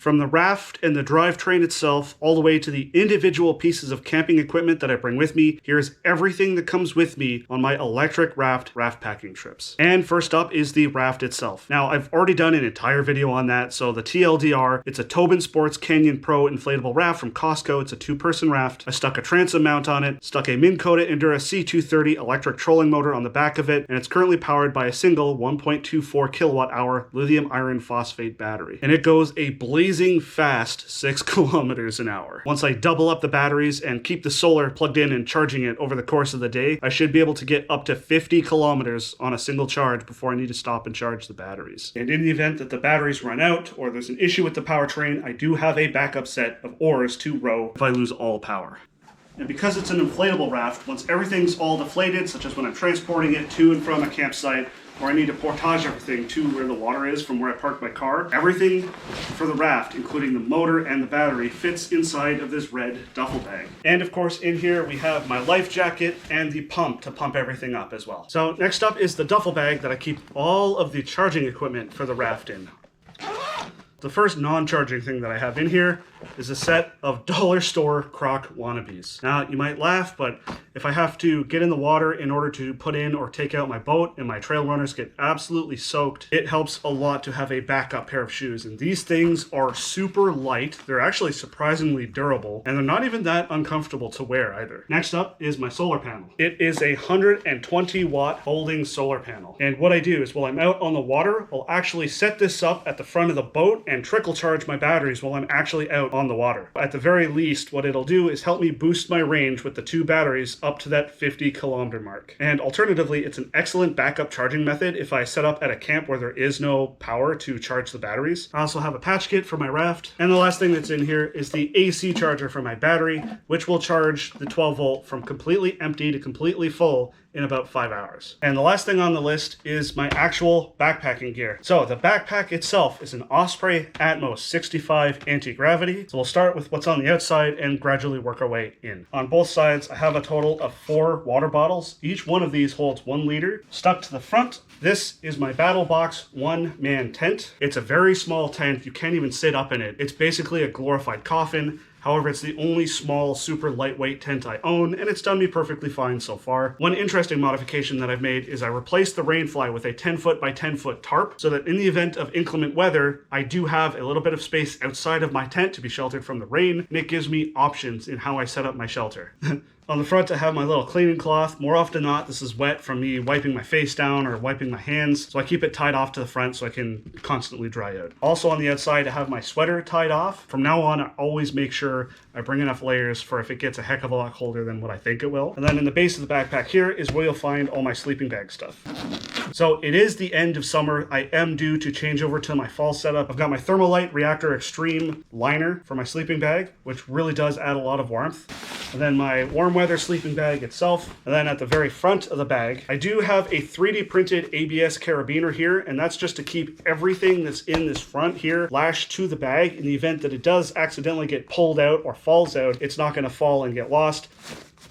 From the raft and the drivetrain itself, all the way to the individual pieces of camping equipment that I bring with me, here's everything that comes with me on my electric raft packing trips. And first up is the raft itself. Now, I've already done an entire video on that, so the TLDR, it's a Tobin Sports Canyon Pro inflatable raft from Costco. It's a 2-person raft. I stuck a transom mount on it, stuck a Minn Kota Endura C2-30 electric trolling motor on the back of it, and it's currently powered by a single 1.24 kilowatt hour lithium iron phosphate battery. And it goes a blazing fast 6 kilometers an hour. Once I double up the batteries and keep the solar plugged in and charging it over the course of the day, I should be able to get up to 50 kilometers on a single charge before I need to stop and charge the batteries. And in the event that the batteries run out or there's an issue with the powertrain, I do have a backup set of oars to row if I lose all power. And because it's an inflatable raft, once everything's all deflated, such as when I'm transporting it to and from a campsite, or I need to portage everything to where the water is from where I parked my car, everything for the raft, including the motor and the battery, fits inside of this red duffel bag. And of course, in here we have my life jacket and the pump to pump everything up as well. So next up is the duffel bag that I keep all of the charging equipment for the raft in. The first non-charging thing that I have in here is a set of dollar store crock wannabes. Now, you might laugh, but if I have to get in the water in order to put in or take out my boat and my trail runners get absolutely soaked, it helps a lot to have a backup pair of shoes. And these things are super light. They're actually surprisingly durable, and they're not even that uncomfortable to wear either. Next up is my solar panel. It is a 120 watt folding solar panel. And what I do is while I'm out on the water, I'll actually set this up at the front of the boat and trickle charge my batteries while I'm actually out on the water. At the very least, what it'll do is help me boost my range with the 2 batteries up to that 50 kilometer mark. And alternatively, it's an excellent backup charging method if I set up at a camp where there is no power to charge the batteries. I also have a patch kit for my raft. And the last thing that's in here is the AC charger for my battery, which will charge the 12 volt from completely empty to completely full in about 5 hours. And the last thing on the list is my actual backpacking gear. So the backpack itself is an Osprey Atmos 65 anti-gravity. So we'll start with what's on the outside and gradually work our way in. On both sides, I have a total of 4 water bottles. Each one of these holds 1 liter. Stuck to the front, this is my Battle Box 1-man tent. It's a very small tent. You can't even sit up in it. It's basically a glorified coffin. However, it's the only small, super lightweight tent I own, and it's done me perfectly fine so far. One interesting modification that I've made is I replaced the rainfly with a 10 foot by 10 foot tarp, so that in the event of inclement weather, I do have a little bit of space outside of my tent to be sheltered from the rain, and it gives me options in how I set up my shelter. On the front, I have my little cleaning cloth. More often than not, this is wet from me wiping my face down or wiping my hands, so I keep it tied off to the front so I can constantly dry out. Also on the outside, I have my sweater tied off. From now on, I always make sure I bring enough layers for if it gets a heck of a lot colder than what I think it will. And then in the base of the backpack here is where you'll find all my sleeping bag stuff. So it is the end of summer. I am due to change over to my fall setup. I've got my Thermalite Reactor Extreme liner for my sleeping bag, which really does add a lot of warmth. And then my warm weather sleeping bag itself. And then at the very front of the bag, I do have a 3D printed ABS carabiner here, and that's just to keep everything that's in this front here lashed to the bag. In the event that it does accidentally get pulled out or falls out, it's not going to fall and get lost.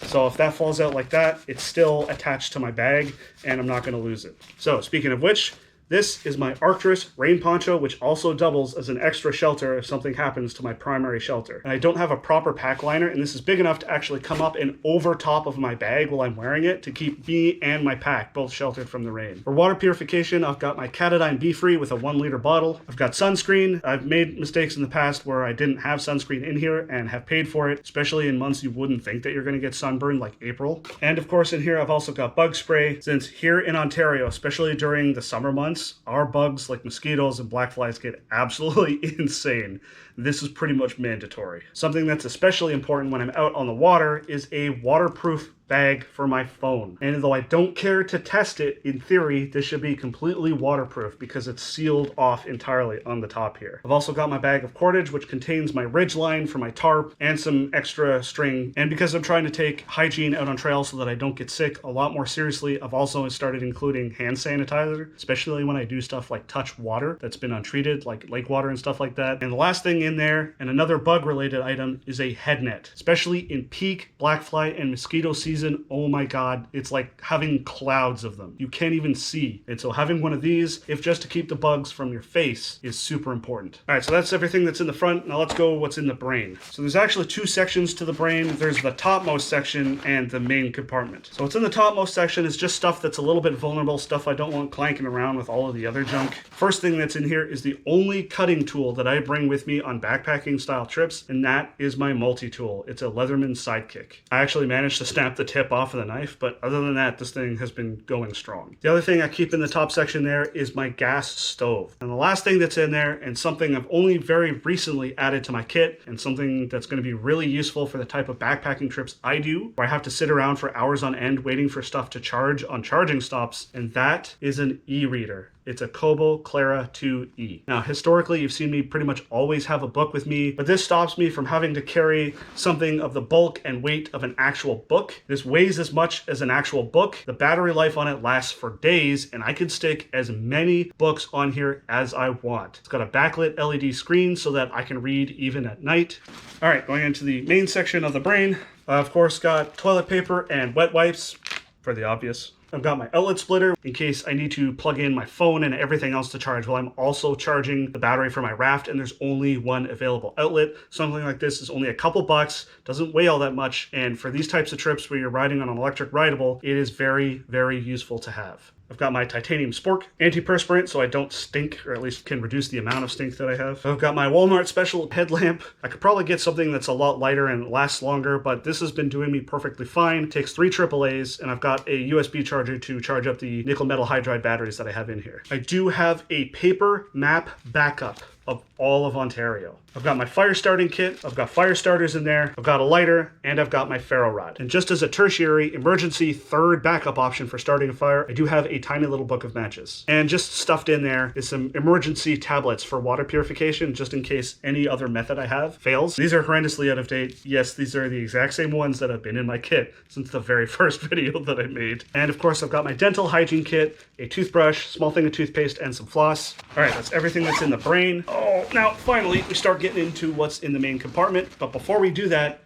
So if that falls out like that, it's still attached to my bag and I'm not going to lose it. So speaking of which, this is my Arcturus rain poncho, which also doubles as an extra shelter if something happens to my primary shelter. And I don't have a proper pack liner, and this is big enough to actually come up and over top of my bag while I'm wearing it to keep me and my pack both sheltered from the rain. For water purification, I've got my Katadyn BeFree with a 1 liter bottle. I've got sunscreen. I've made mistakes in the past where I didn't have sunscreen in here and have paid for it, especially in months you wouldn't think that you're going to get sunburned like April. And of course in here I've also got bug spray, since here in Ontario, especially during the summer months, our bugs like mosquitoes and black flies get absolutely insane. This is pretty much mandatory. Something that's especially important when I'm out on the water is a waterproof bag for my phone. And though I don't care to test it, in theory, this should be completely waterproof because it's sealed off entirely on the top here. I've also got my bag of cordage, which contains my ridge line for my tarp and some extra string. And because I'm trying to take hygiene out on trail so that I don't get sick a lot more seriously, I've also started including hand sanitizer, especially when I do stuff like touch water that's been untreated, like lake water and stuff like that. And the last thing in there, and another bug related item, is a head net, especially in peak black fly and mosquito season. season, oh my God, it's like having clouds of them. You can't even see. And so having one of these, if just to keep the bugs from your face, is super important. All right, so that's everything that's in the front. Now let's go what's in the brain. So there's actually two sections to the brain. There's the topmost section and the main compartment. So what's in the topmost section is just stuff that's a little bit vulnerable, stuff I don't want clanking around with all of the other junk. First thing that's in here is the only cutting tool that I bring with me on backpacking style trips, and that is my multi-tool. It's a Leatherman Sidekick. I actually managed to snap the tip off of the knife, but other than that, this thing has been going strong. The other thing I keep in the top section there is my gas stove. And the last thing that's in there, and something I've only very recently added to my kit, and something that's going to be really useful for the type of backpacking trips I do, where I have to sit around for hours on end waiting for stuff to charge on charging stops, and that is an e-reader. It's a Kobo Clara 2E. Now, historically, you've seen me pretty much always have a book with me, but this stops me from having to carry something of the bulk and weight of an actual book. This weighs as much as an actual book. The battery life on it lasts for days, and I can stick as many books on here as I want. It's got a backlit LED screen so that I can read even at night. All right, going into the main section of the brain. I've, of course, got toilet paper and wet wipes, for the obvious. I've got my outlet splitter in case I need to plug in my phone and everything else to charge while I'm also charging the battery for my raft, and there's only one available outlet. Something like this is only a couple bucks, doesn't weigh all that much, and for these types of trips where you're riding on an electric rideable, it is very, very useful to have. I've got my titanium spork antiperspirant so I don't stink, or at least can reduce the amount of stink that I have. I've got my Walmart special headlamp. I could probably get something that's a lot lighter and lasts longer, but this has been doing me perfectly fine. It takes 3 AAAs, and I've got a USB charger to charge up the nickel metal hydride batteries that I have in here. I do have a paper map backup of all of Ontario. I've got my fire starting kit, I've got fire starters in there, I've got a lighter, and I've got my ferro rod. And just as a tertiary emergency third backup option for starting a fire, I do have a tiny little book of matches. And just stuffed in there is some emergency tablets for water purification, just in case any other method I have fails. These are horrendously out of date. Yes, these are the exact same ones that have been in my kit since the very first video that I made. And of course, I've got my dental hygiene kit, a toothbrush, small thing of toothpaste, and some floss. All right, that's everything that's in the brain. Oh, now finally we start getting into what's in the main compartment. But before we do that,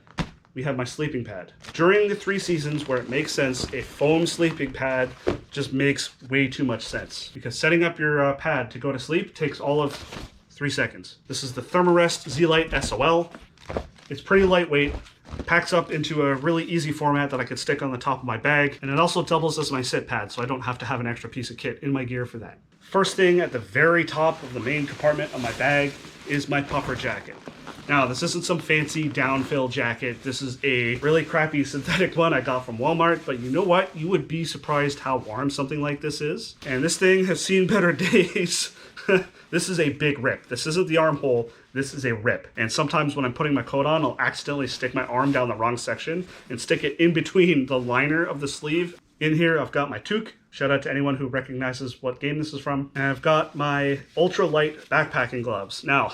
we have my sleeping pad. During the 3 seasons where it makes sense, a foam sleeping pad just makes way too much sense, because setting up your pad to go to sleep takes all of 3 seconds. This is the Therm-a-Rest Z Lite SOL. It's pretty lightweight, packs up into a really easy format that I could stick on the top of my bag, and it also doubles as my sit pad, so I don't have to have an extra piece of kit in my gear for that. First thing at the very top of the main compartment of my bag is my puffer jacket. Now, this isn't some fancy downfill jacket. This is a really crappy synthetic one I got from Walmart, but you know what? You would be surprised how warm something like this is. And this thing has seen better days. This is a big rip. This isn't the armhole. This is a rip. And sometimes when I'm putting my coat on, I'll accidentally stick my arm down the wrong section and stick it in between the liner of the sleeve. In here, I've got my toque. Shout out to anyone who recognizes what game this is from. And I've got my ultra-light backpacking gloves. Now,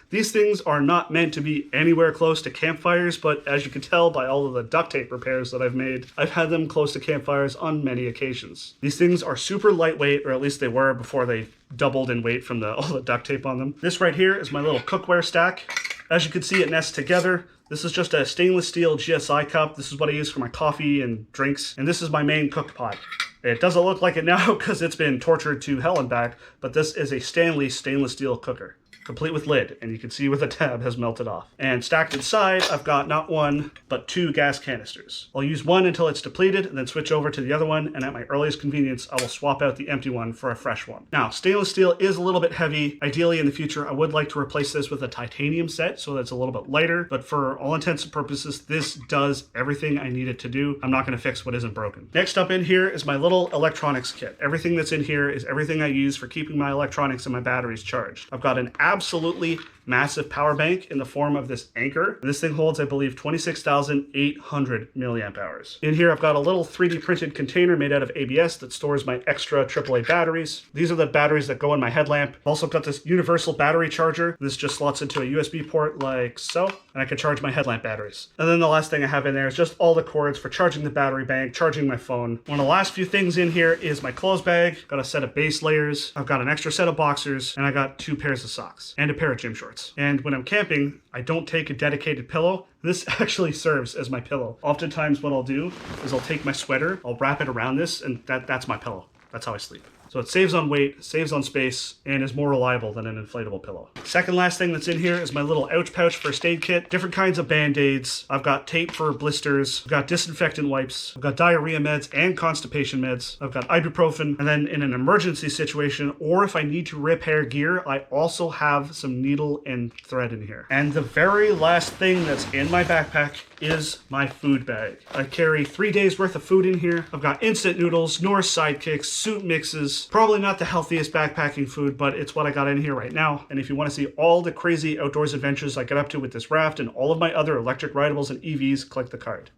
these things are not meant to be anywhere close to campfires, but as you can tell by all of the duct tape repairs that I've made, I've had them close to campfires on many occasions. These things are super lightweight, or at least they were before they doubled in weight from all the duct tape on them. This right here is my little cookware stack. As you can see, it nests together. This is just a stainless steel GSI cup. This is what I use for my coffee and drinks. And this is my main cook pot. It doesn't look like it now because it's been tortured to hell and back, but this is a Stanley stainless steel cooker, complete with lid, and you can see where the tab has melted off. And stacked inside, I've got not one, but 2 gas canisters. I'll use one until it's depleted, and then switch over to the other one, and at my earliest convenience, I will swap out the empty one for a fresh one. Now, stainless steel is a little bit heavy. Ideally, in the future, I would like to replace this with a titanium set, so that's a little bit lighter, but for all intents and purposes, this does everything I need it to do. I'm not gonna fix what isn't broken. Next up in here is my little electronics kit. Everything that's in here is everything I use for keeping my electronics and my batteries charged. I've got an absolutely massive power bank in the form of this Anker. This thing holds, I believe, 26,800 milliamp hours. In here, I've got a little 3D printed container made out of ABS that stores my extra AAA batteries. These are the batteries that go in my headlamp. I've also got this universal battery charger. This just slots into a USB port like so, and I can charge my headlamp batteries. And then the last thing I have in there is just all the cords for charging the battery bank, charging my phone. One of the last few things in here is my clothes bag. Got a set of base layers. I've got an extra set of boxers, and I got 2 pairs of socks and a pair of gym shorts. sports. And when I'm camping, I don't take a dedicated pillow. This actually serves as my pillow. Oftentimes what I'll do is I'll take my sweater, I'll wrap it around this, and that's my pillow. That's how I sleep. So it saves on weight, saves on space, and is more reliable than an inflatable pillow. Second last thing that's in here is my little ouch pouch first aid kit. Different kinds of band-aids. I've got tape for blisters. I've got disinfectant wipes. I've got diarrhea meds and constipation meds. I've got ibuprofen. And then in an emergency situation, or if I need to repair gear, I also have some needle and thread in here. And the very last thing that's in my backpack is my food bag. I carry 3 days worth of food in here. I've got instant noodles, Norris Sidekicks, soup mixes. Probably not the healthiest backpacking food, but it's what I got in here right now. And if you want to see all the crazy outdoors adventures I get up to with this raft and all of my other electric rideables and EVs, click the card.